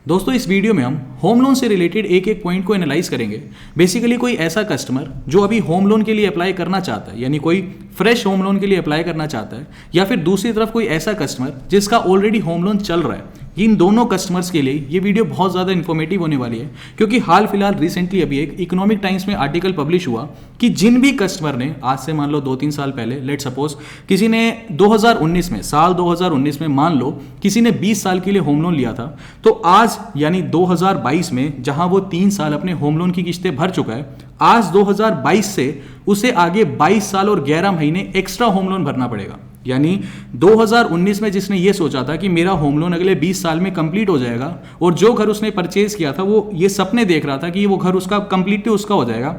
दोस्तों इस वीडियो में हम होम लोन से रिलेटेड एक एक पॉइंट को एनालाइज करेंगे। बेसिकली कोई ऐसा कस्टमर जो अभी होम लोन के लिए अप्लाई करना चाहता है, यानी कोई फ्रेश होम लोन के लिए अप्लाई करना चाहता है, या फिर दूसरी तरफ कोई ऐसा कस्टमर जिसका ऑलरेडी होम लोन चल रहा है, इन दोनों कस्टमर्स के लिए ये वीडियो बहुत ज़्यादा इन्फॉर्मेटिव होने वाली है। क्योंकि हाल फिलहाल रिसेंटली अभी एक इकोनॉमिक टाइम्स में आर्टिकल पब्लिश हुआ कि जिन भी कस्टमर ने आज से मान लो 2-3 साल पहले, लेट सपोज किसी ने 2019 में, साल 2019 में मान लो किसी ने 20 साल के लिए होम लोन लिया था, तो आज यानी 2022 में जहां वो 3 साल अपने होम लोन की किस्तें भर चुका है, आज 2022 से उसे आगे 22 साल और 11 महीने एक्स्ट्रा होम लोन भरना पड़ेगा। यानी 2019 में जिसने ये सोचा था कि मेरा होम लोन अगले 20 साल में कंप्लीट हो जाएगा, और जो घर उसने परचेज किया था वो ये सपने देख रहा था कि वो घर उसका कंप्लीटली उसका हो जाएगा,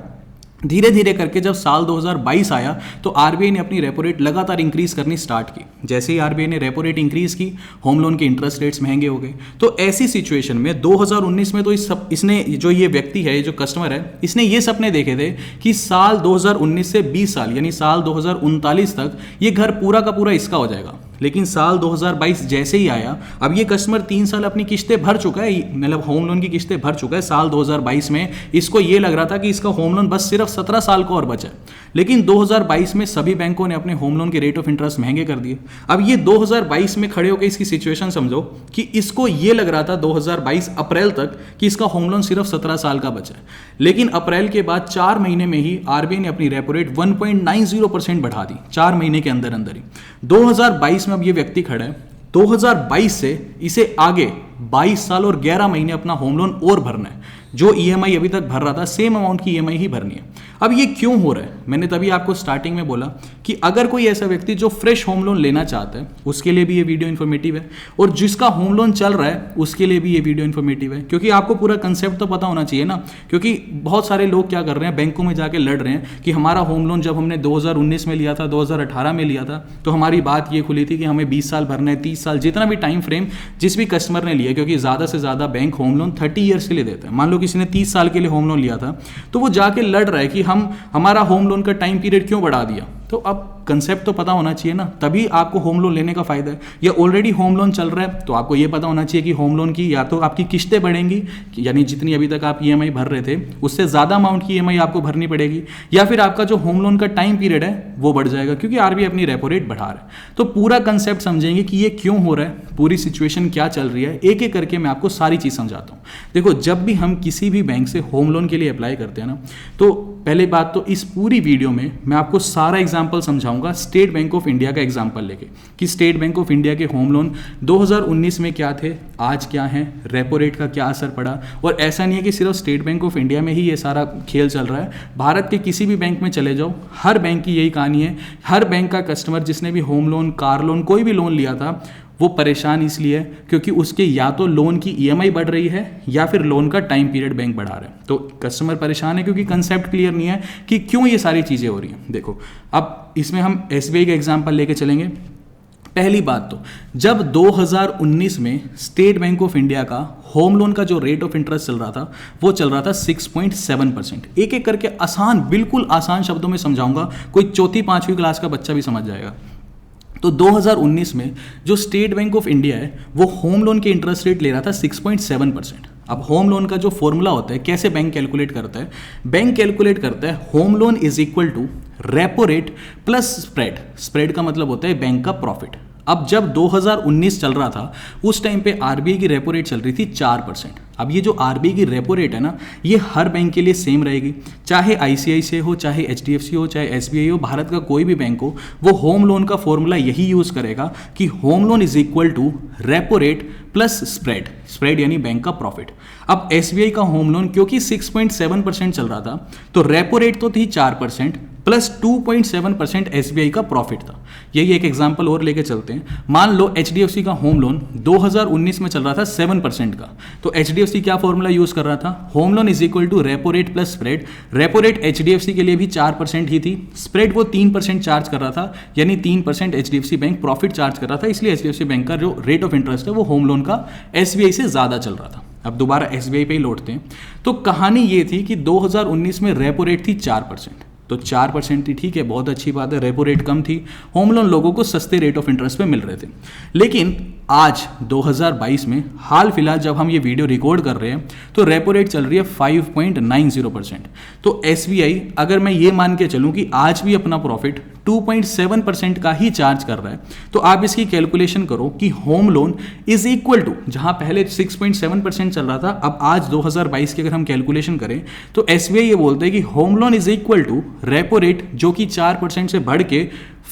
धीरे धीरे करके जब साल 2022 आया तो आरबीआई ने अपनी रेपो रेट लगातार इंक्रीज करनी स्टार्ट की। जैसे ही आरबीआई ने रेपो रेट इंक्रीज की, होम लोन के इंटरेस्ट रेट्स महंगे हो गए। तो ऐसी सिचुएशन में 2019 में तो इसने जो ये व्यक्ति है, जो कस्टमर है, इसने ये सपने देखे थे कि साल 2019 से 20 साल यानी साल 2039 तक ये घर पूरा का पूरा इसका हो जाएगा। लेकिन साल 2022 जैसे ही आया, अब ये कस्टमर 3 साल अपनी किस्तें भर चुका है, मतलब होम लोन की किस्तें भर चुका है। साल 2022 में इसको ये लग रहा था कि इसका होम लोन बस सिर्फ 17 साल को और बचा है। लेकिन 2022 में सभी बैंकों ने अपने होम लोन के रेट ऑफ इंटरेस्ट महंगे कर दिए। अब ये 2022 में खड़े होकर इसकी सिचुएशन समझो कि इसको ये लग रहा था 2022 अप्रैल तक कि इसका होम लोन सिर्फ 17 साल का बचा है। लेकिन अप्रैल के बाद 4 महीने में ही आरबीआई ने अपनी रेपो रेट 1.90% बढ़ा दी, 4 महीने के अंदर अंदर ही। 2022 में अब ये व्यक्ति खड़ा है, 2022 से इसे आगे 22 साल और 11 महीने अपना होम लोन और भरना है। जो ईएमआई अभी तक भर रहा था, सेम अमाउंट की ईएमआई ही भरनी है। अब ये क्यों हो रहा है? मैंने तभी आपको स्टार्टिंग में बोला कि अगर कोई ऐसा व्यक्ति जो फ्रेश होम लोन लेना चाहता है, उसके लिए भी ये वीडियो इन्फॉर्मेटिव है, और जिसका होम लोन चल रहा है उसके लिए भी ये वीडियो इन्फॉर्मेटिव है। क्योंकि आपको पूरा कंसेप्ट तो पता होना चाहिए ना। क्योंकि बहुत सारे लोग क्या कर रहे हैं, बैंकों में जाके लड़ रहे हैं कि हमारा होम लोन जब हमने 2019 में लिया था, 2018 में लिया था, तो हमारी बात ये खुली थी कि हमें 20 साल भरना है, 30 साल, जितना भी टाइम फ्रेम जिस भी कस्टमर ने लिया। क्योंकि ज़्यादा से ज़्यादा बैंक होम लोन 30 ईयर्स के लिए देता है। मान लो किसी ने 30 साल के लिए होम लोन लिया था, तो वो जाके लड़ रहा है कि हमारा होम लोन का टाइम पीरियड क्यों बढ़ा दिया। तो अब कंसेप्ट तो पता होना चाहिए ना, तभी आपको होम लोन लेने का फायदा है। या ऑलरेडी होम लोन चल रहा है तो आपको ये पता होना चाहिए कि होम लोन की या तो आपकी किस्तें बढ़ेंगी, यानी जितनी अभी तक आप ईएमआई भर रहे थे उससे ज़्यादा अमाउंट की ईएमआई आपको भरनी पड़ेगी, या फिर आपका जो होम लोन का टाइम पीरियड है वो बढ़ जाएगा, क्योंकि आरबीआई अपनी रेपो रेट बढ़ा रहा है। तो पूरा कंसेप्ट समझेंगे कि ये क्यों हो रहा है, पूरी सिचुएशन क्या चल रही है, एक एक करके मैं आपको सारी चीज़ समझाता हूँ। देखो, जब भी हम किसी भी बैंक से होम लोन के लिए अप्लाई करते हैं ना, तो पहले बात तो इस पूरी वीडियो में मैं आपको सारा एग्जाम्पल समझाऊंगा स्टेट बैंक ऑफ इंडिया का एग्जाम्पल लेके, कि स्टेट बैंक ऑफ इंडिया के होम लोन 2019 में क्या थे, आज क्या है, रेपो रेट का क्या असर पड़ा। और ऐसा नहीं है कि सिर्फ स्टेट बैंक ऑफ इंडिया में ही ये सारा खेल चल रहा है, भारत के किसी भी बैंक में चले जाओ, हर बैंक की यही कहानी है। हर बैंक का कस्टमर जिसने भी होम लोन, कार लोन, कोई भी लोन लिया था, वो परेशान इसलिए है क्योंकि उसके या तो लोन की ईएमआई बढ़ रही है या फिर लोन का टाइम पीरियड बैंक बढ़ा रहा है। तो कस्टमर परेशान है क्योंकि कंसेप्ट क्लियर नहीं है कि क्यों ये सारी चीज़ें हो रही हैं। देखो, अब इसमें हम एसबीआई का एग्जांपल लेके चलेंगे। पहली बात तो, जब 2019 में स्टेट बैंक ऑफ इंडिया का होम लोन का जो रेट ऑफ इंटरेस्ट चल रहा था, वो चल रहा था 6.7%। एक एक करके आसान, बिल्कुल आसान शब्दों में समझाऊंगा, कोई 4वीं-5वीं क्लास का बच्चा भी समझ जाएगा। तो 2019 में जो स्टेट बैंक ऑफ इंडिया है वो होम लोन के इंटरेस्ट रेट ले रहा था 6.7%। अब होम लोन का जो फॉर्मूला होता है, कैसे बैंक कैलकुलेट करता है? बैंक कैलकुलेट करता है home loan is equal to repo rate plus spread. Spread का मतलब होता है बैंक का प्रॉफिट। अब जब 2019 चल रहा था, उस टाइम पे आरबीआई की रेपो रेट चल रही थी 4%। अब ये जो आरबीआई की रेपो रेट है ना, ये हर बैंक के लिए सेम रहेगी, चाहे आईसीआईसीआई हो, चाहे एचडीएफसी हो, चाहे एसबीआई हो, भारत का कोई भी बैंक हो, वो होम लोन का फॉर्मूला यही यूज करेगा कि home loan is equal to repo rate plus spread. Spread यानी बैंक का प्रॉफिट। अब एसबीआई का होम लोन क्योंकि 6.7% चल रहा था, तो रेपो रेट तो थी 4% प्लस 2.7% एसबीआई का प्रॉफिट था। यही एक एग्जांपल और लेके चलते हैं। मान लो एचडीएफसी का होम लोन 2019 में चल रहा था 7% का, तो एचडीएफसी क्या फॉर्मूला यूज कर रहा था? Home loan is equal to repo rate plus spread. Repo rate HDFC के लिए भी 4% ही थी, स्प्रेड वो 3% चार्ज कर रहा था, यानी 3% एचडीएफसी बैंक प्रॉफिट चार्ज कर रहा था, इसलिए एचडीएफसी बैंक का जो रेट ऑफ इंटरेस्ट है वो होम लोन का एसबीआई से ज्यादा चल रहा था। अब दोबारा एसबीआई पे ही लौटते हैं। तो कहानी ये थी कि 2019 में रेपो रेट थी 4%, तो 4% थी, ठीक है, बहुत अच्छी बात है, रेपो रेट कम थी, होम लोन लोगों को सस्ते रेट ऑफ इंटरेस्ट पे मिल रहे थे। लेकिन आज 2022 में हाल फिलहाल जब हम ये वीडियो रिकॉर्ड कर रहे हैं तो रेपो रेट चल रही है 5.90%। तो एसबीआई, अगर मैं ये मान के चलूँ कि आज भी अपना प्रॉफिट 2.7% का ही चार्ज कर रहा है, तो आप इसकी कैलकुलेशन करो कि home loan is equal to, जहां पहले 6.7% चल रहा था, अब आज 2022 की अगर हम कैलकुलेशन करें तो एसबीआई ये बोलते हैं कि home loan is equal to repo rate जो कि 4% से बढ़ के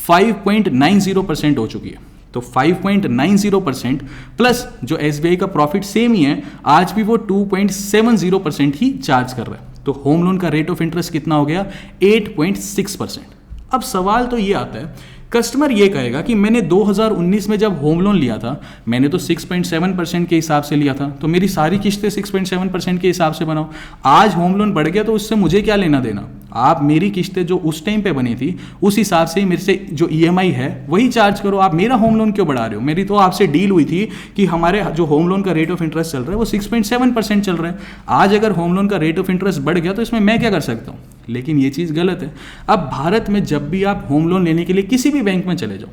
5.90% हो चुकी है। तो 5.90% प्लस जो एसबीआई का प्रॉफिट सेम ही है, आज भी वो 2.70% ही चार्ज कर रहा है। तो होम लोन का रेट ऑफ इंटरेस्ट कितना हो गया? 8.6%। अब सवाल तो ये आता है, कस्टमर ये कहेगा कि मैंने 2019 में जब होम लोन लिया था मैंने तो 6.7% के हिसाब से लिया था, तो मेरी सारी किस्तें 6.7% के हिसाब से बनाओ। आज होम लोन बढ़ गया तो उससे मुझे क्या लेना देना? आप मेरी किस्तें जो उस टाइम पे बनी थी उस हिसाब से ही मेरे से जो ईएमआई है वही चार्ज करो। आप मेरा होम लोन क्यों बढ़ा रहे हो? मेरी तो आपसे डील हुई थी कि हमारे जो होम लोन का रेट ऑफ इंटरेस्ट चल रहा है वो 6.7% चल रहा है। आज अगर होम लोन का रेट ऑफ इंटरेस्ट बढ़ गया तो इसमें मैं क्या कर सकता हूँ? लेकिन ये चीज़ गलत है। अब भारत में जब भी आप होम लोन लेने के लिए किसी भी बैंक में चले जाओ,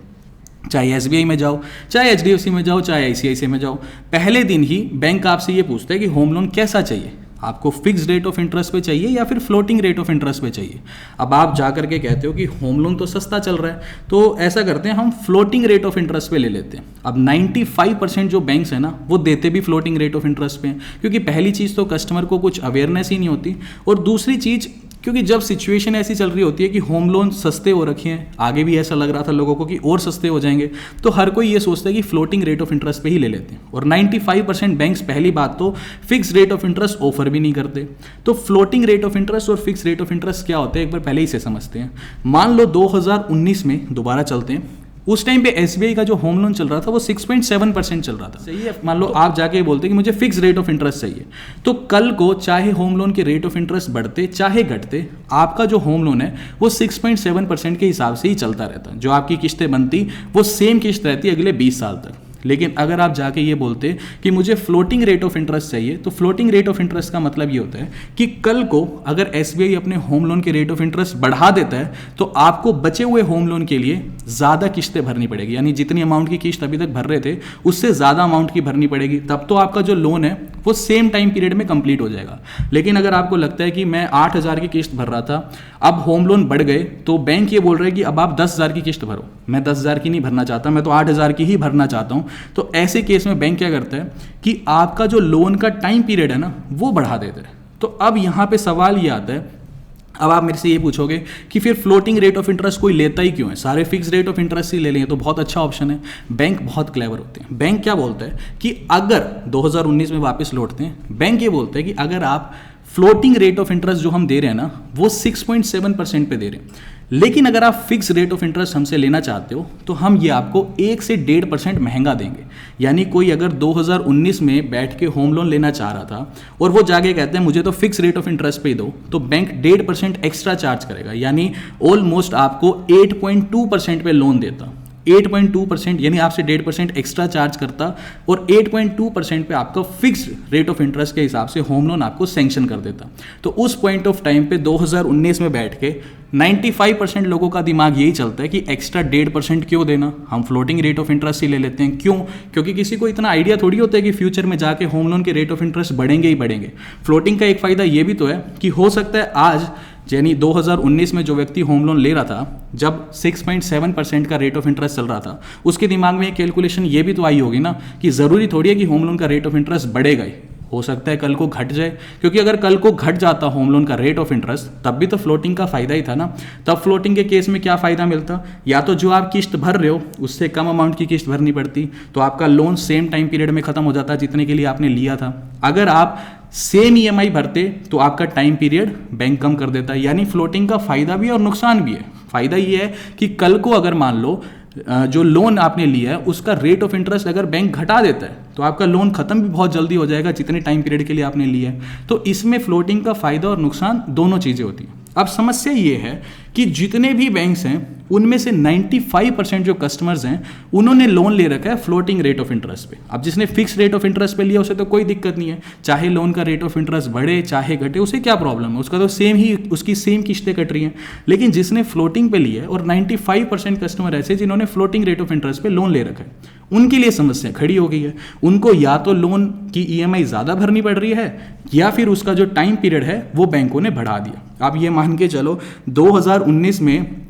चाहे एसबीआई में जाओ, चाहे एचडीएफसी में जाओ, चाहे आईसीआईसीआई में जाओ, पहले दिन ही बैंक आपसे ये पूछता है कि होम लोन कैसा चाहिए, आपको फिक्स रेट ऑफ इंटरेस्ट पे चाहिए या फिर फ्लोटिंग रेट ऑफ इंटरेस्ट पे चाहिए। अब आप जा करके कहते हो कि होम लोन तो सस्ता चल रहा है, तो ऐसा करते हैं हम फ्लोटिंग रेट ऑफ इंटरेस्ट पे ले लेते हैं। अब 95% जो बैंक्स हैं ना वो देते भी फ्लोटिंग रेट ऑफ इंटरेस्ट पे हैं, क्योंकि पहली चीज़ तो कस्टमर को कुछ अवेयरनेस ही नहीं होती, और दूसरी चीज़ क्योंकि जब सिचुएशन ऐसी चल रही होती है कि होम लोन सस्ते हो रखे हैं, आगे भी ऐसा लग रहा था लोगों को कि और सस्ते हो जाएंगे, तो हर कोई ये सोचता है कि फ्लोटिंग रेट ऑफ इंटरेस्ट पे ही ले लेते हैं। और 95% बैंक्स पहली बात तो fix rate of interest offer भी नहीं करते। तो फ्लोटिंग रेट ऑफ इंटरेस्ट और फिक्स रेट ऑफ इंटरेस्ट क्या होते हैं एक बार पहले ही से समझते हैं। मान लो 2019 में दोबारा चलते हैं, उस टाइम पे एसबीआई का जो होम लोन चल रहा था वो 6.7% चल रहा था, सही है। मान लो आप जाके बोलते कि मुझे फिक्स रेट ऑफ इंटरेस्ट चाहिए, तो कल को चाहे होम लोन के रेट ऑफ इंटरेस्ट बढ़ते चाहे घटते, आपका जो होम लोन है वो 6.7% के हिसाब से ही चलता रहता। जो आपकी किस्तें बनती वो सेम किस्त रहती अगले 20 साल तक। लेकिन अगर आप जाके ये बोलते कि मुझे फ्लोटिंग रेट ऑफ इंटरेस्ट चाहिए, तो फ्लोटिंग रेट ऑफ इंटरेस्ट का मतलब ये होता है कि कल को अगर एसबीआई अपने होम लोन के रेट ऑफ इंटरेस्ट बढ़ा देता है तो आपको बचे हुए होम लोन के लिए ज़्यादा किस्तें भरनी पड़ेगी, यानी जितनी अमाउंट की किस्त अभी तक भर रहे थे उससे ज़्यादा अमाउंट की भरनी पड़ेगी। तब तो आपका जो लोन है वो सेम टाइम पीरियड में कंप्लीट हो जाएगा। लेकिन अगर आपको लगता है कि मैं 8,000 की किस्त भर रहा था, अब होम लोन बढ़ गए, तो बैंक ये बोल रहे हैं कि अब आप 10,000 की किस्त भरो। मैं 10,000 की नहीं भरना चाहता, मैं तो 8,000 की ही भरना चाहता हूँ। तो ऐसे केस में बैंक क्या करता है कि आपका जो लोन का टाइम पीरियड है ना वो बढ़ा देता है। तो अब यहाँ पे सवाल ये आता है, अब आप मेरे से ये पूछोगे कि फिर फ्लोटिंग रेट ऑफ इंटरेस्ट कोई लेता ही क्यों है, सारे फिक्स रेट ऑफ इंटरेस्ट ही ले लें तो बहुत अच्छा ऑप्शन है। बैंक बहुत क्लेवर होते हैं। बैंक क्या बोलता है कि अगर 2019 में वापस लौटते हैं, बैंक ये बोलता है कि अगर आप फ्लोटिंग रेट ऑफ इंटरेस्ट जो हम दे रहे हैं ना वो 6.7% पे दे रहे हैं, लेकिन अगर आप फिक्स रेट ऑफ इंटरेस्ट हमसे लेना चाहते हो तो हम ये आपको 1 से 1.5% महंगा देंगे। यानी कोई अगर 2019 में बैठ के होम लोन लेना चाह रहा था और वो जाके कहते हैं मुझे तो फिक्स रेट ऑफ इंटरेस्ट पे ही दो, तो बैंक 1.5% एक्स्ट्रा चार्ज करेगा, यानी ऑलमोस्ट आपको 8.2% पे लोन देता। 8.2% यानी आपसे 1.5% एक्स्ट्रा चार्ज करता और 8.2% पे आपका फिक्स रेट ऑफ इंटरेस्ट के हिसाब से होम लोन आपको सैंक्शन कर देता। तो उस पॉइंट ऑफ टाइम पे 2019 में बैठ के 95% लोगों का दिमाग यही चलता है कि एक्स्ट्रा 1.5% क्यों देना, हम फ्लोटिंग रेट ऑफ इंटरेस्ट ही ले लेते हैं। क्यों? क्योंकि किसी को इतना आइडिया थोड़ी होता है कि फ्यूचर में जाके होम लोन के रेट ऑफ इंटरेस्ट बढ़ेंगे ही बढ़ेंगे। फ्लोटिंग का एक फ़ायदा ये भी तो है कि हो सकता है आज यानी 2019 में जो व्यक्ति होम लोन ले रहा था, जब 6.7% का रेट ऑफ इंटरेस्ट चल रहा था, उसके दिमाग में एक कैलकुलेशन ये भी तो आई होगी ना कि ज़रूरी थोड़ी है कि होम लोन का रेट ऑफ इंटरेस्ट बढ़ेगा ही, हो सकता है कल को घट जाए। क्योंकि अगर कल को घट जाता होम लोन का रेट ऑफ इंटरेस्ट तब भी तो फ्लोटिंग का फ़ायदा ही था ना। तब फ्लोटिंग के केस में क्या फ़ायदा मिलता, या तो जो आप किस्त भर रहे हो उससे कम अमाउंट की किस्त भरनी पड़ती, तो आपका लोन सेम टाइम पीरियड में ख़त्म हो जाता जितने के लिए आपने लिया था। अगर आप सेम ईएमआई भरते तो आपका टाइम पीरियड बैंक कम कर देता है। यानी फ्लोटिंग का फ़ायदा भी और नुकसान भी है। फ़ायदा ये है कि कल को अगर मान लो जो लोन आपने लिया है उसका रेट ऑफ इंटरेस्ट अगर बैंक घटा देता है तो आपका लोन खत्म भी बहुत जल्दी हो जाएगा जितने टाइम पीरियड के लिए आपने लिया है। तो इसमें फ्लोटिंग का फ़ायदा और नुकसान दोनों चीज़ें होती हैं। अब समस्या ये है कि जितने भी बैंक्स हैं उनमें से 95% जो कस्टमर्स हैं उन्होंने लोन ले रखा है फ्लोटिंग रेट ऑफ इंटरेस्ट पे। अब जिसने फिक्स रेट ऑफ इंटरेस्ट पे लिया उसे तो कोई दिक्कत नहीं है, चाहे लोन का रेट ऑफ इंटरेस्ट बढ़े चाहे घटे, उसे क्या प्रॉब्लम है, उसका तो उसकी सेम किस्तें कट रही हैं। लेकिन जिसने फ्लोटिंग पे लिया है, और 95% कस्टमर ऐसे जिन्होंने फ्लोटिंग रेट ऑफ इंटरेस्ट पे लोन ले रखा है, उनके लिए समस्या खड़ी हो गई है। उनको या तो लोन की EMI ज़्यादा भरनी पड़ रही है या फिर उसका जो टाइम पीरियड है वो बैंकों ने बढ़ा दिया। आप ये मान के चलो 2019 में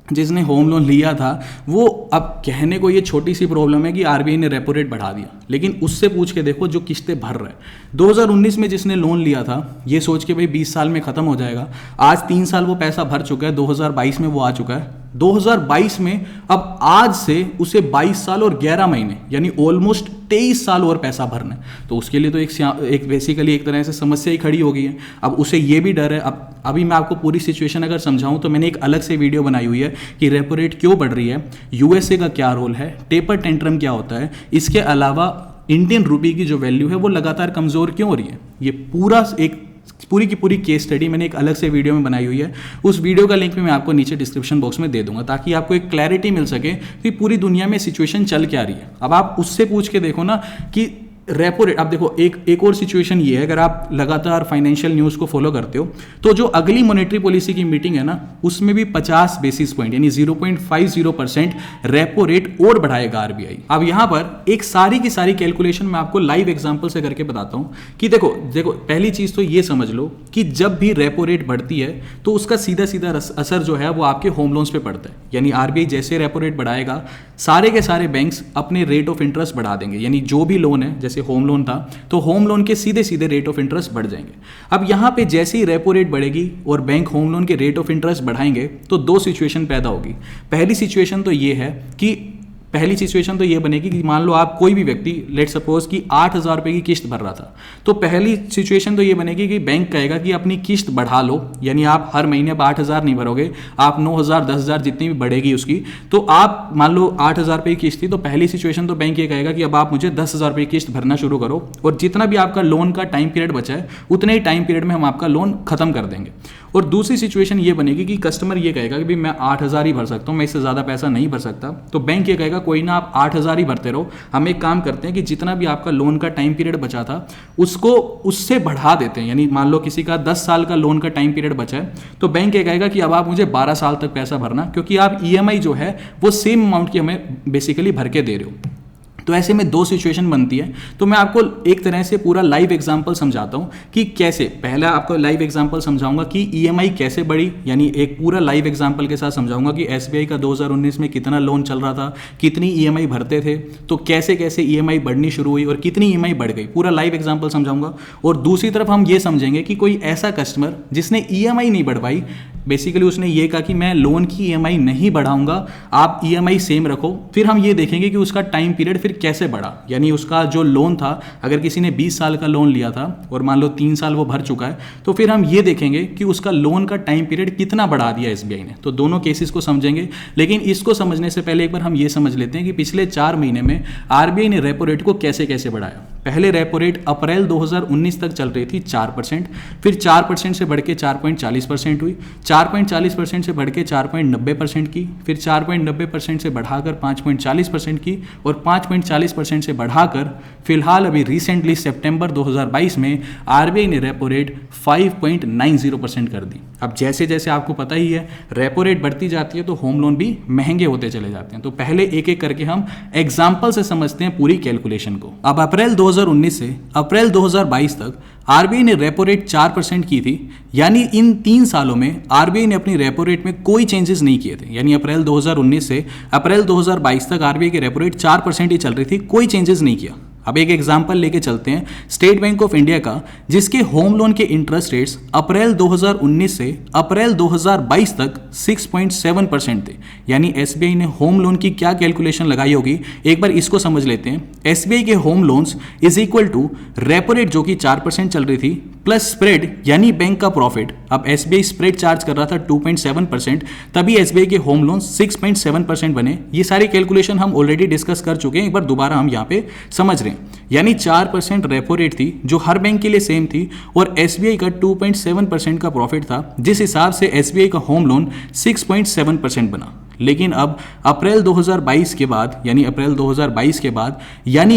जिसने होम लोन लिया था वो, अब कहने को ये छोटी सी प्रॉब्लम है कि RBI ने रेपो रेट बढ़ा दिया, लेकिन उससे पूछ के देखो जो किस्तें भर रहा है 2019 में जिसने लोन लिया था ये सोच के भाई 20 साल में ख़त्म हो जाएगा, आज 3 साल वो पैसा भर चुका है, 2022 में वो आ चुका है, 2022 में अब आज से उसे 22 साल और 11 महीने यानी ऑलमोस्ट 23 साल और पैसा भरना है। तो उसके लिए तो एक बेसिकली एक तरह से समस्या ही खड़ी हो गई है। अब उसे ये भी डर है, अब अभी मैं आपको पूरी सिचुएशन अगर समझाऊं तो मैंने एक अलग से वीडियो बनाई हुई है कि रेपो रेट क्यों बढ़ रही है, USA का क्या रोल है, टेपर टेंट्रम क्या होता है, इसके अलावा इंडियन रूपी की जो वैल्यू है वो लगातार कमज़ोर क्यों हो रही है। ये पूरी की पूरी केस स्टडी मैंने एक अलग से वीडियो में बनाई हुई है, उस वीडियो का लिंक भी मैं आपको नीचे डिस्क्रिप्शन बॉक्स में दे दूंगा ताकि आपको एक क्लैरिटी मिल सके कि पूरी दुनिया में सिचुएशन चल क्या रही है। अब आप उससे पूछ के देखो ना कि रेपो रेट, अब देखो एक और सिचुएशन ये है, अगर आप लगातार फाइनेंशियल न्यूज़ को फॉलो करते हो तो जो अगली मॉनेटरी पॉलिसी की मीटिंग है ना उसमें भी 50 बेसिस पॉइंट यानी 0.50% रेपो रेट और बढ़ाएगा RBI। अब यहाँ पर एक सारी की सारी कैलकुलेशन मैं आपको लाइव एग्जांपल से करके बताता हूँ कि देखो पहली चीज़ तो ये समझ लो कि जब भी रेपो रेट बढ़ती है तो उसका सीधा सीधा असर जो है वो आपके होम लोन्स पे पड़ता है। यानी RBI जैसे रेपो रेट बढ़ाएगा सारे के सारे बैंक्स अपने रेट ऑफ इंटरेस्ट बढ़ा देंगे, यानी जो भी लोन है, जैसे होम लोन था तो होम लोन के सीधे सीधे रेट ऑफ इंटरेस्ट बढ़ जाएंगे। अब यहाँ पे जैसे ही रेपो रेट बढ़ेगी और बैंक होम लोन के रेट ऑफ इंटरेस्ट बढ़ाएंगे तो दो सिचुएशन पैदा होगी। पहली सिचुएशन तो ये बनेगी कि मान लो आप कोई भी व्यक्ति लेट सपोज कि 8,000 रुपये की किस्त भर रहा था, तो पहली सिचुएशन तो ये बनेगी कि बैंक कहेगा कि अपनी किस्त बढ़ा लो, यानी आप हर महीने अब 8,000 नहीं भरोगे, आप 9,000 10,000 जितनी भी बढ़ेगी उसकी, तो आप मान लो 8,000 रुपये की किस्त थी तो पहली सिचुएशन तो बैंक ये कहेगा कि अब आप मुझे 10,000 रुपये की किस्त भरना शुरू करो और जितना भी आपका लोन का टाइम पीरियड बचा है उतने ही टाइम पीरियड में हम आपका लोन खत्म कर देंगे। और दूसरी सिचुएशन ये बनेगी कि कस्टमर ये कहेगा कि भाई मैं 8,000 ही भर सकता हूँ, मैं इससे ज़्यादा पैसा नहीं भर सकता, तो बैंक ये कहेगा कोई ना आप 8,000 ही भरते रहो, हम एक काम करते हैं कि जितना भी आपका लोन का टाइम पीरियड बचा था उसको उससे बढ़ा देते हैं। यानी मान लो किसी का 10 साल का लोन का टाइम पीरियड बचा है तो बैंक ये कहेगा कि अब आप मुझे 12 साल तक पैसा भरना, क्योंकि आप EMI जो है वो सेम अमाउंट की हमें बेसिकली भर के दे रहे हो। तो ऐसे में दो सिचुएशन बनती है। तो मैं आपको एक तरह से पूरा लाइव एग्जांपल समझाता हूं कि कैसे, पहला आपको लाइव एग्जांपल समझाऊंगा कि EMI कैसे बढ़ी, यानी एक पूरा लाइव एग्जांपल के साथ समझाऊंगा कि SBI का 2019 में कितना लोन चल रहा था, कितनी EMI भरते थे, तो कैसे कैसे EMI बढ़नी शुरू हुई और कितनी EMI बढ़ गई, पूरा लाइव एग्जाम्पल समझाऊंगा। और दूसरी तरफ हम ये समझेंगे कि कोई ऐसा कस्टमर जिसने EMI नहीं बढ़ पाई, बेसिकली उसने ये कहा कि मैं लोन की EMI नहीं बढ़ाऊंगा, आप EMI सेम रखो, फिर हम ये देखेंगे कि उसका टाइम पीरियड फिर कैसे बढ़ा। यानी उसका जो लोन था, अगर किसी ने 20 साल का लोन लिया था और मान लो 3 साल वो भर चुका है, तो फिर हम ये देखेंगे कि उसका लोन का टाइम पीरियड कितना बढ़ा दिया SBI ने। तो दोनों केसेस को समझेंगे, लेकिन इसको समझने से पहले एक बार हम ये समझ लेते हैं कि पिछले 4 महीने में RBI ने रेपो रेट को कैसे कैसे बढ़ाया। पहले रेपो रेट अप्रैल 2019 तक चल रही थी 4%, फिर 4% से बढ़ के 4.40% हुई, 4.40% से बढ़ के 4.90% की, फिर 4.90% से बढ़ाकर 5.40% की, और 5.40% से बढ़ाकर फिलहाल अभी रिसेंटली सितंबर 2022 में RBI ने रेपो रेट 5.90% कर दी। अब जैसे जैसे आपको पता ही है रेपो रेट बढ़ती जाती है तो होम लोन भी महंगे होते चले जाते हैं। तो पहले एक एक करके हम एग्जाम्पल से समझते हैं पूरी कैलकुलेशन को। अब अप्रैल 2019 से अप्रैल 2022 तक RBI ने रेपो रेट 4% की थी, यानी इन 3 सालों में RBI ने अपनी रेपो रेट में कोई चेंजेस नहीं किए थे। यानी अप्रैल 2019 से अप्रैल 2022 तक RBI की रेपो रेट 4% ही चल रही थी, कोई चेंजेस नहीं किया। अब एक एग्जाम्पल लेके चलते हैं स्टेट बैंक ऑफ इंडिया का, जिसके होम लोन के इंटरेस्ट रेट्स अप्रैल 2019 से अप्रैल 2022 तक 6.7% थे। यानी SBI ने होम लोन की क्या कैलकुलेशन लगाई होगी, एक बार इसको समझ लेते हैं। SBI के home loans is equal to repo rate जो कि 4% चल रही थी प्लस स्प्रेड यानी बैंक का प्रॉफिट। अब एसबीआई स्प्रेड चार्ज कर रहा था 2.7%, तभी एसबीआई के होम लोन 6.7% बने। ये सारी कैलकुलेशन हम ऑलरेडी डिस्कस कर चुके हैं, एक बार दोबारा हम यहाँ पे समझ रहे हैं। यानी 4% रेपो रेट थी जो हर बैंक के लिए सेम थी, और एसबीआई का 2.7% का प्रॉफिट था, जिस हिसाब से एसबीआई का होम लोन 6.7% बना। लेकिन अब अप्रैल 2022 के बाद यानी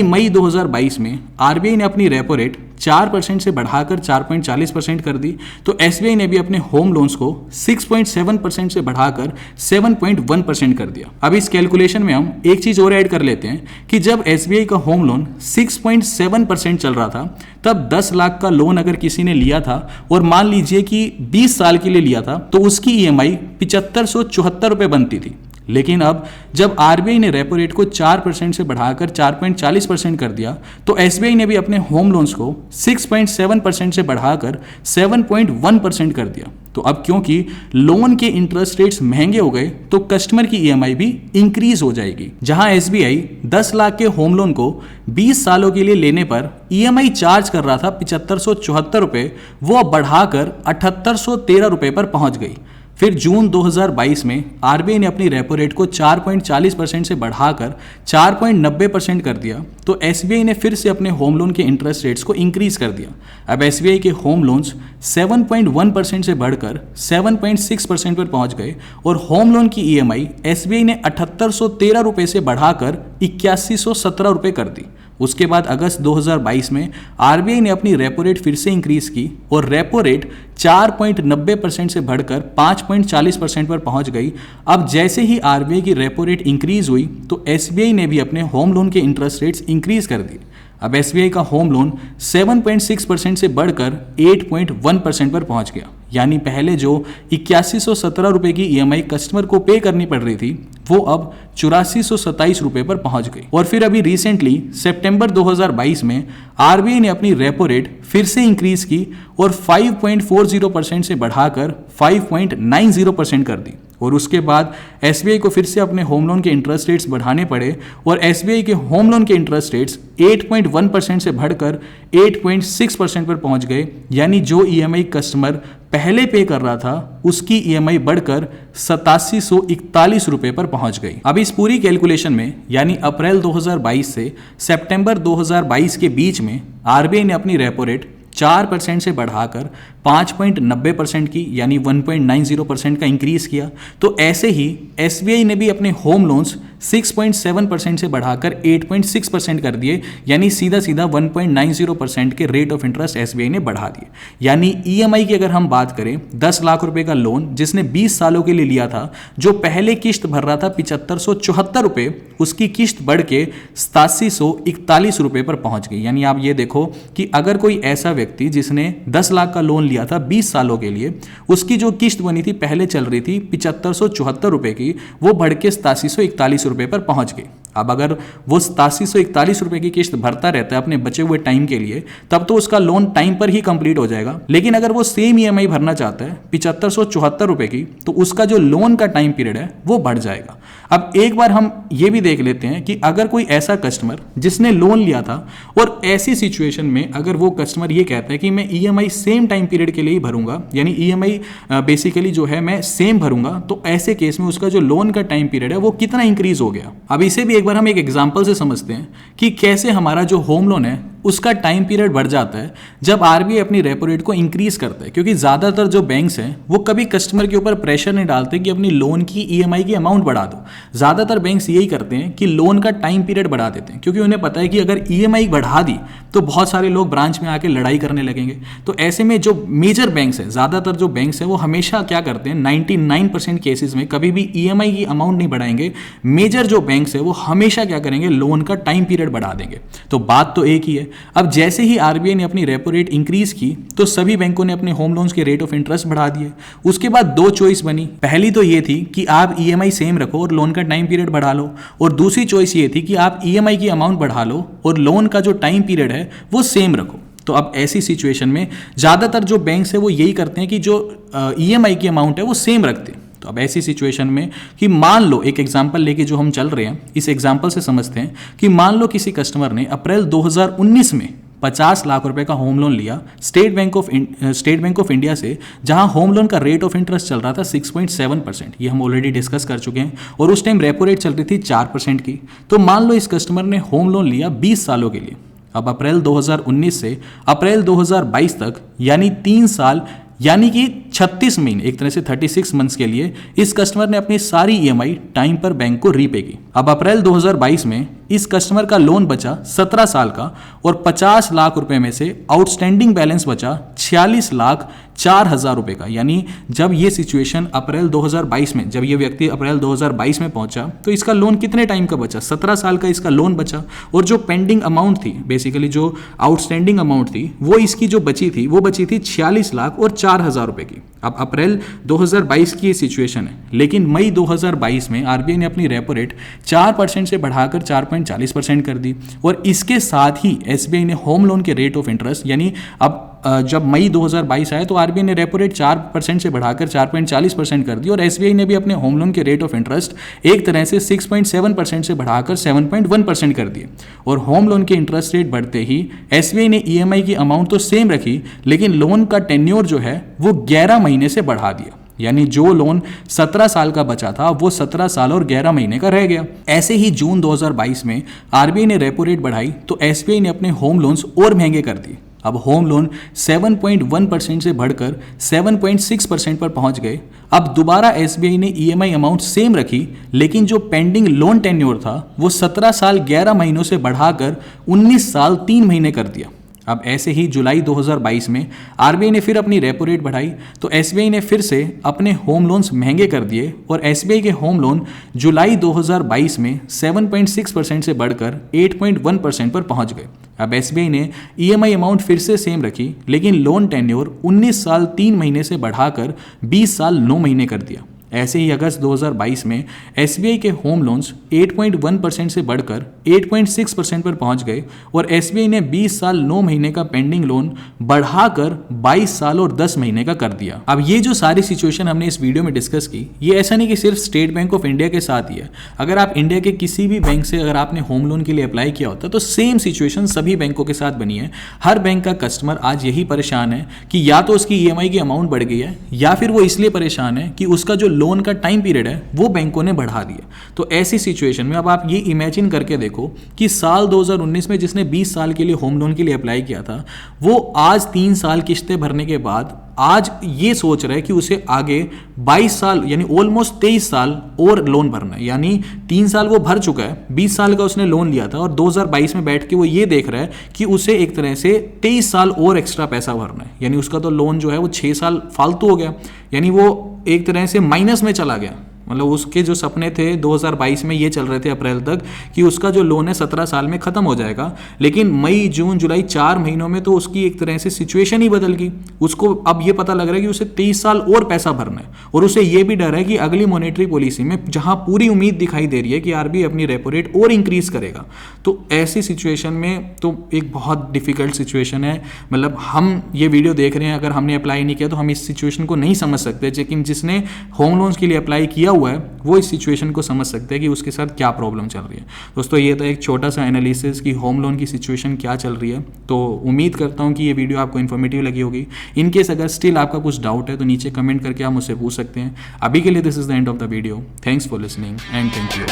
मई 2022 में आरबीआई ने अपनी रेपो रेट 4% से बढ़ाकर 4.40% कर दी। तो एसबीआई ने भी अपने होम लोन्स को 6.7% से बढ़ाकर 7.1% कर दिया। अब इस कैलकुलेशन में हम एक चीज और ऐड कर लेते हैं कि जब एसबीआई का होम लोन 6.7% चल रहा था, तब 10 लाख का लोन अगर किसी ने लिया था और मान लीजिए कि 20 साल के लिए लिया था, तो उसकी ईएमआई 7574 रुपये बनती थी। लेकिन अब जब आरबीआई ने रेपो रेट को 4% से बढ़ाकर 4.40% कर दिया, तो एसबीआई ने भी अपने होम लोन्स को 6.7% से बढ़ाकर 7.1% कर दिया। तो अब क्योंकि लोन के इंटरेस्ट रेट्स महंगे हो गए, तो कस्टमर की ईएमआई भी इंक्रीज हो जाएगी। जहां एसबीआई 10 लाख के होम लोन को 20 सालों के लिए लेने पर ईएमआई चार्ज कर रहा था 7574 रुपये, वो अब बढ़ाकर 7813 रुपये पर पहुंच गई। फिर जून 2022 में आरबीआई ने अपनी रेपो रेट को 4.40% से बढ़ाकर 4.90% कर दिया। तो एसबीआई ने फिर से अपने होम लोन के इंटरेस्ट रेट्स को इंक्रीज कर दिया। अब एसबीआई के होम लोन्स 7.1% से बढ़कर 7.6% पर पहुंच गए, और होम लोन की ईएमआई एसबीआई ने 7813 रुपये से बढ़ाकर 8117 रुपये कर दी। उसके बाद अगस्त 2022 में आरबीआई ने अपनी रेपो रेट फिर से इंक्रीज की, और रेपो रेट 4.90% से बढ़कर 5.40% पर पहुंच गई। अब जैसे ही आरबीआई की रेपो रेट इंक्रीज हुई, तो एसबीआई ने भी अपने होम लोन के इंटरेस्ट रेट्स इंक्रीज कर दिए। अब एसबीआई का होम लोन 7.6% से बढ़कर 8.1% पर पहुंच गया। यानी पहले जो 8117 रुपये की ईएमआई कस्टमर को पे करनी पड़ रही थी, वो अब 8427 रुपये पर पहुंच गई। और फिर अभी रिसेंटली सितंबर 2022 में आरबीआई ने अपनी रेपो रेट फिर से इंक्रीज की, और 5.40% से बढ़ाकर 5.90% कर दी। और उसके बाद एसबीआई को फिर से अपने होम लोन के इंटरेस्ट रेट्स बढ़ाने पड़े, और एसबीआई के होम लोन के इंटरेस्ट रेट्स 8.1% से बढ़कर 8.6% पर पहुंच गए। यानी जो ईएमआई कस्टमर पहले पे कर रहा था, उसकी ईएमआई बढ़कर 8741 रुपये पर पहुंच गई। अब इस पूरी कैलकुलेशन में यानी अप्रैल 2022 से सितंबर 2022 के बीच में आरबीआई ने अपनी रेपो रेट 4% से बढ़ाकर 5.90% की यानी 1.90% का इंक्रीज किया। तो ऐसे ही एसबीआई ने भी अपने होम लोन्स 6.7% से बढ़ाकर 8.6% कर दिए, यानी सीधा सीधा 1.90% के रेट ऑफ इंटरेस्ट एसबीआई ने बढ़ा दिए। यानी ईएमआई की अगर हम बात करें, 10 लाख रुपए का लोन जिसने 20 सालों के लिए लिया था, जो पहले किश्त भर रहा था 7574 रुपये, उसकी किश्त बढ़ के 8741 रुपये पर पहुंच गई। यानी आप ये देखो कि अगर कोई ऐसा व्यक्ति जिसने 10 लाख का लोन लिया था 20 सालों के लिए, उसकी जो किश्त बनी थी पहले चल रही थी 7574 रुपये की, वो बढ़ के 8741 रुपये पर पहुंच गई। अब अगर वो 8741 रुपये की किश्त भरता रहता है अपने बचे हुए टाइम के लिए, तब तो उसका लोन टाइम पर ही कंप्लीट हो जाएगा। लेकिन अगर वो सेम ईएमआई भरना चाहता है 7574 रुपये की, तो उसका जो लोन का टाइम पीरियड है वो बढ़ जाएगा। अब एक बार हम ये भी देख लेते हैं कि अगर कोई ऐसा कस्टमर जिसने लोन लिया था, और ऐसी सिचुएशन में अगर वो कस्टमर ये कहता है कि मैं ईएमआई सेम टाइम पीरियड के लिए ही भरूंगा, यानी ईएमआई बेसिकली जो है मैं सेम भरूंगा, तो ऐसे केस में उसका जो लोन का टाइम पीरियड है वो कितना इंक्रीज हो गया। अब इसे भी एक बार हम एक एग्जांपल से समझते हैं कि कैसे हमारा जो होम लोन है उसका टाइम पीरियड बढ़ जाता है जब आरबीआई अपनी रेपो रेट को इंक्रीज करता है। क्योंकि ज़्यादातर जो बैंक्स हैं वो कभी कस्टमर के ऊपर प्रेशर नहीं डालते कि अपनी लोन की ईएमआई की अमाउंट बढ़ा दो। ज़्यादातर बैंक्स यही करते हैं कि लोन का टाइम पीरियड बढ़ा देते हैं, क्योंकि उन्हें पता है कि अगर ईएमआई बढ़ा दी तो बहुत सारे लोग ब्रांच में आके लड़ाई करने लगेंगे। तो ऐसे में जो मेजर बैंक्स हैं, ज़्यादातर जो बैंक्स हैं वो हमेशा क्या करते हैं, 99% केसेस में कभी भी ईएमआई की अमाउंट नहीं बढ़ाएंगे। मेजर जो बैंक्स है वो हमेशा क्या करेंगे, लोन का टाइम पीरियड बढ़ा देंगे। तो बात तो एक ही है। अब जैसे ही आरबीआई ने अपनी रेपो रेट इंक्रीज की, तो सभी बैंकों ने अपने होम लोन्स के रेट ऑफ इंटरेस्ट बढ़ा दिए। उसके बाद दो चॉइस बनी। पहली तो ये थी कि आप ईएमआई सेम रखो और लोन का टाइम पीरियड बढ़ा लो, और दूसरी चॉइस ये थी कि आप ईएमआई की अमाउंट बढ़ा लो और लोन का जो टाइम पीरियड है वो सेम रखो। तो अब ऐसी सिचुएशन में ज़्यादातर जो बैंक्स है वो यही करते हैं कि जो ईएमआई की अमाउंट है वो सेम रखते हैं। तो अब ऐसी सिचुएशन में कि मान लो, एक एग्जांपल लेके जो हम चल रहे हैं, इस एग्जांपल से समझते हैं कि मान लो किसी कस्टमर ने अप्रैल 2019 में 50 लाख रुपए का होम लोन लिया स्टेट बैंक ऑफ इंडिया से, जहां होम लोन का रेट ऑफ इंटरेस्ट चल रहा था 6.7%, ये हम ऑलरेडी डिस्कस कर चुके हैं, और उस टाइम रेपो रेट चल रही थी 4% की। तो मान लो इस कस्टमर ने होम लोन लिया 20 सालों के लिए। अब अप्रैल 2019 से अप्रैल 2022 तक यानी 3 साल यानी कि 36 महीने, एक तरह से 36 मंथ्स के लिए इस कस्टमर ने अपनी सारी ईएमआई टाइम पर बैंक को रीपे की। अब अप्रैल 2022 में इस कस्टमर का लोन बचा 17 साल का और 50 लाख रुपए में से आउटस्टैंडिंग बैलेंस बचा 46,04,000 रुपए का। यानी जब ये सिचुएशन अप्रैल 2022 में, जब ये व्यक्ति अप्रैल 2022 में पहुंचा तो इसका लोन कितने टाइम का बचा? 17 साल का इसका लोन बचा, और जो पेंडिंग अमाउंट थी, बेसिकली जो आउटस्टैंडिंग अमाउंट थी, वो इसकी जो बची थी वो बची थी 46,04,000 रुपए की। अब अप्रैल 2022 की ये सिचुएशन है, लेकिन मई 2022 में आरबीआई ने अपनी रेपो रेट 4% से बढ़ाकर 4.40% कर दी, और इसके साथ ही एसबीआई ने होम लोन के रेट ऑफ इंटरेस्ट, यानी अब जब मई 2022 आया तो आरबीआई ने रेपो रेट 4% से बढ़ाकर 4.40% कर दी, और एसबीआई ने भी अपने होम लोन के रेट ऑफ इंटरेस्ट एक तरह से 6.7% से बढ़ाकर 7.1% कर दिए। और होम लोन के इंटरेस्ट रेट बढ़ते ही एसबीआई ने ईएमआई की अमाउंट तो सेम रखी, लेकिन लोन का टेन्योर जो है वो 11 महीने से बढ़ा दिया। यानी जो लोन 17 साल का बचा था वो 17 साल और 11 महीने का रह गया। ऐसे ही जून 2022 में आरबीआई ने रेपो रेट बढ़ाई तो एसबीआई ने अपने होम लोन्स और महंगे कर दिए। अब होम लोन 7.1% से बढ़कर 7.6% पर पहुंच गए। अब दोबारा एसबीआई ने ईएमआई अमाउंट सेम रखी, लेकिन जो पेंडिंग लोन टेन्योर था वो 17 साल 11 महीनों से बढ़ाकर 19 साल 3 महीने कर दिया। अब ऐसे ही जुलाई 2022 में आरबीआई ने फिर अपनी रेपो रेट बढ़ाई तो एसबीआई ने फिर से अपने होम लोन्स महंगे कर दिए, और एसबीआई के होम लोन जुलाई 2022 में 7.6% से बढ़कर 8.1% पर पहुंच गए। अब एसबीआई ने ईएमआई अमाउंट फिर से सेम रखी, लेकिन लोन टेन्योर 19 साल 3 महीने से बढ़ाकर 20 साल 9 महीने कर दिया। ऐसे ही अगस्त 2022 में एसबीआई के होम लोन्स 8.1% से बढ़कर 8.6% पर पहुंच गए, और एसबीआई ने 20 साल 9 महीने का पेंडिंग लोन बढ़ाकर 22 साल और 10 महीने का कर दिया। अब ये जो सारी सिचुएशन हमने इस वीडियो में डिस्कस की, ये ऐसा नहीं कि सिर्फ स्टेट बैंक ऑफ इंडिया के साथ ही है। अगर आप इंडिया के किसी भी बैंक से अगर आपने होम लोन के लिए अप्लाई किया होता तो सेम सिचुएशन सभी बैंकों के साथ बनी है। हर बैंक का कस्टमर आज यही परेशान है कि या तो उसकी ईएमआई की अमाउंट बढ़ गई है, या फिर वो इसलिए परेशान है कि उसका जो लोन का टाइम पीरियड है वो बैंकों ने बढ़ा दिया। तो ऐसी सिचुएशन में अब आप ये इमेजिन करके देखो कि साल 2019 में जिसने 20 साल के लिए होम लोन के लिए अप्लाई किया था, वो आज 3 साल किस्तें भरने के बाद आज ये सोच रहा है कि उसे आगे 22 साल यानी ऑलमोस्ट 23 साल और लोन भरना है। यानी 3 साल वो भर चुका है, 20 साल का उसने लोन लिया था, और 2022 में बैठ के वो ये देख रहा है कि उसे एक तरह से 23 साल और एक्स्ट्रा पैसा भरना है। यानी उसका तो लोन जो है वो 6 साल फालतू हो गया, यानी वो एक तरह से माइनस में चला गया। मतलब उसके जो सपने थे 2022 में ये चल रहे थे अप्रैल तक कि उसका जो लोन है 17 साल में ख़त्म हो जाएगा, लेकिन मई जून जुलाई 4 महीनों में तो उसकी एक तरह से सिचुएशन ही बदल गई। उसको अब ये पता लग रहा है कि उसे 23 साल और पैसा भरना है, और उसे ये भी डर है कि अगली मॉनेटरी पॉलिसी में जहां पूरी उम्मीद दिखाई दे रही है कि आरबीआई अपनी रेपो रेट और इंक्रीज करेगा, तो ऐसी सिचुएशन में तो एक बहुत डिफिकल्ट सिचुएशन है। मतलब हम ये वीडियो देख रहे हैं, अगर हमने अप्लाई नहीं किया तो हम इस सिचुएशन को नहीं समझ सकते, लेकिन जिसने होम लोन्स के लिए अप्लाई किया हुआ है वो इस सिचुएशन को समझ सकते हैं कि उसके साथ क्या प्रॉब्लम चल रही है। दोस्तों ये था एक छोटा सा एनालिसिस कि होम लोन की सिचुएशन क्या चल रही है। तो उम्मीद करता हूँ कि ये वीडियो आपको इन्फॉर्मेटिव लगी होगी। इन केस अगर स्टिल आपका कुछ डाउट है तो नीचे कमेंट करके आप मुझसे पूछ सकते हैं। अभी के लिए this is the end of the video. Thanks for listening and thank you.